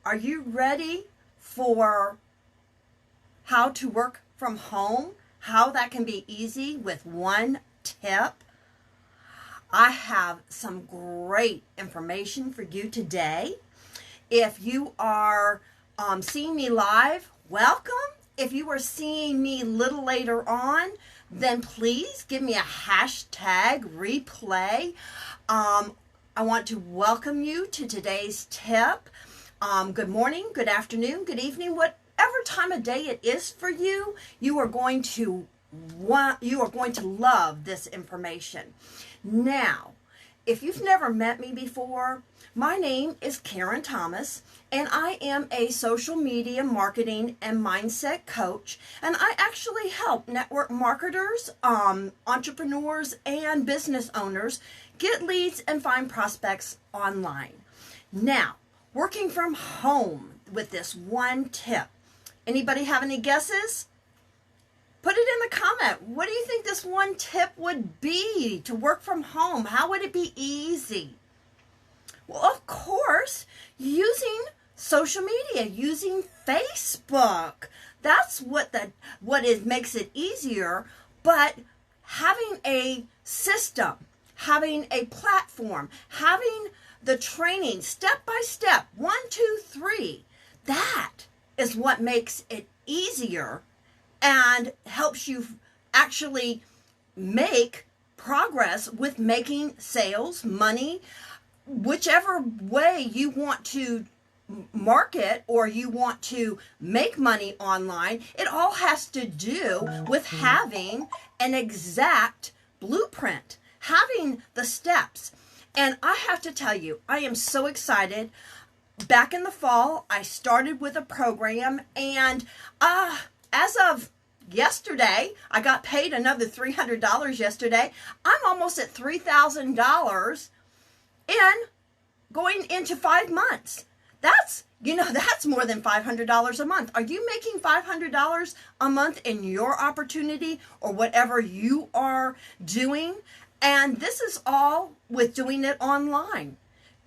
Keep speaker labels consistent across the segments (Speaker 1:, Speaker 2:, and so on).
Speaker 1: Are you ready for how to work from home? How that can be easy with one tip? I have some great information for you today. If you are seeing me live, welcome. If you are seeing me a little later on, then please give me a hashtag replay. I want to welcome you to today's tip. Good morning, good afternoon, good evening, whatever time of day it is for you, you are going to love this information. Now, if you've never met me before, my name is Karen Thomas, and I am a social media marketing and mindset coach, and I actually help network marketers, entrepreneurs, and business owners get leads and find prospects online. Now, working from home with this one tip. Anybody have any guesses? Put it in the comment. What do you think this one tip would be to work from home? How would it be easy? Well, of course, using social media, using Facebook. That's what makes it easier, but having a system, having a platform, having the training step by step, 1, 2, 3, that is what makes it easier and helps you actually make progress with making sales, money, whichever way you want to market or you want to make money online. It all has to do with having an exact blueprint, having the steps. And I have to tell you, I am so excited. Back in the fall, I started with a program, and as of yesterday, I got paid another $300 yesterday. I'm almost at $3,000 in going into 5 months. That's more than $500 a month. Are you making $500 a month in your opportunity or whatever you are doing? And this is all with doing it online.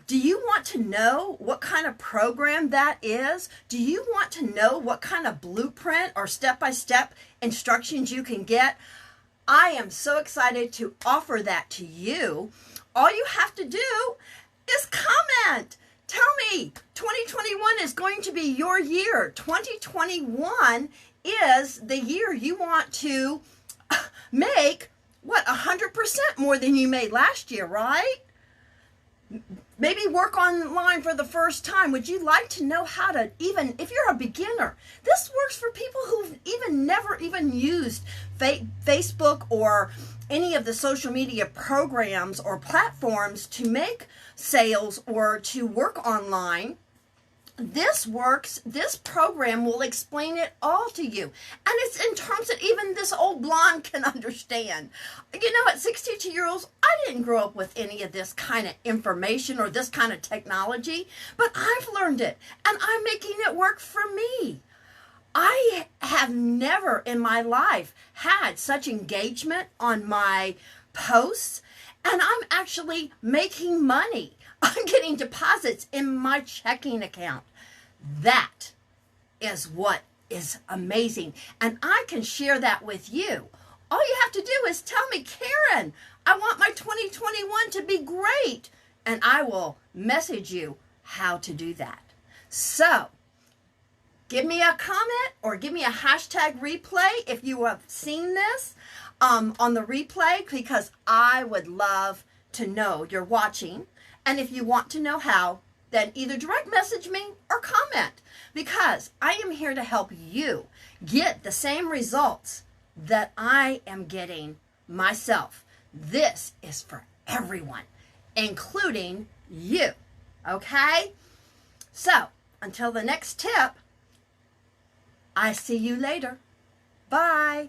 Speaker 1: Do you want to know what kind of program that is? Do you want to know what kind of blueprint or step-by-step instructions you can get? I am so excited to offer that to you. All you have to do is comment. Tell me 2021 is going to be your year. 2021 is the year you want to make 100% more than you made last year, right? Maybe work online for the first time. Would you like to know how to, even if you're a beginner, this works for people who've never used Facebook or any of the social media programs or platforms to make sales or to work online. This works. This program will explain it all to you. And it's in terms that even this old blonde can understand. At 62 years old, I didn't grow up with any of this kind of information or this kind of technology, but I've learned it and I'm making it work for me. I have never in my life had such engagement on my posts, and I'm actually making money. I'm getting deposits in my checking account. That is what is amazing. And I can share that with you. All you have to do is tell me, Karen, I want my 2021 to be great. And I will message you how to do that. So, give me a comment or give me a hashtag replay if you have seen this on the replay, because I would love to know you're watching. And if you want to know how, then either direct message me or comment, because I am here to help you get the same results that I am getting myself. This is for everyone, including you. Okay? So, until the next tip, I see you later. Bye.